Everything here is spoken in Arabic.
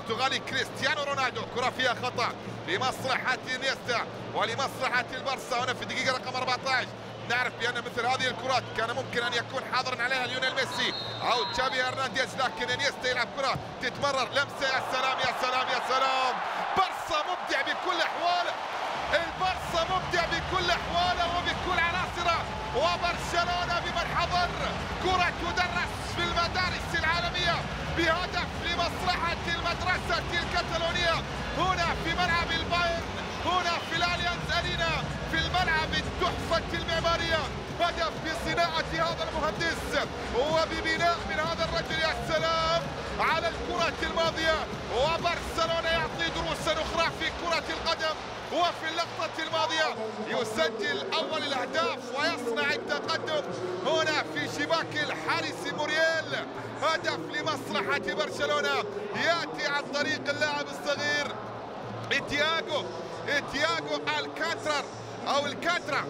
البرتغالي كريستيانو رونالدو. كرة فيها خطأ لمصلحة انيستا ولمصلحة البرسا هنا في الدقيقة رقم 14. نعرف بأن مثل هذه الكرات كان ممكن أن يكون حاضرا عليها ليونيل ميسي أو تشافي هرنانديز، لكن انيستا يلعب كرة تتمرر، لمسة، يا سلام يا سلام يا سلام. برسا مبدع بكل أحواله، البرسا مبدع بكل أحواله وبكل عناصره، وبرشلونة بمن حضر كرة تدرس في المدارس العالمية بهدف لمصلحة المدرسة الكتالونية هنا في ملعب البايرن، هنا في الاليانز ارينا، في الملعب التحفة المعمارية. هدف بصناعة هذا المهندس وببناء من هذا الرجل، يا سلام على الكرة الماضية. وبرشلونة يعطي دروسا أخرى في كرة القدم، وفي اللقطة الماضية يسجل أول الأهداف ويصنع التقدم هنا في شباك الحارس موريال. هدف لمصلحة برشلونة يأتي عن طريق اللاعب الصغير تياغو الكانترا.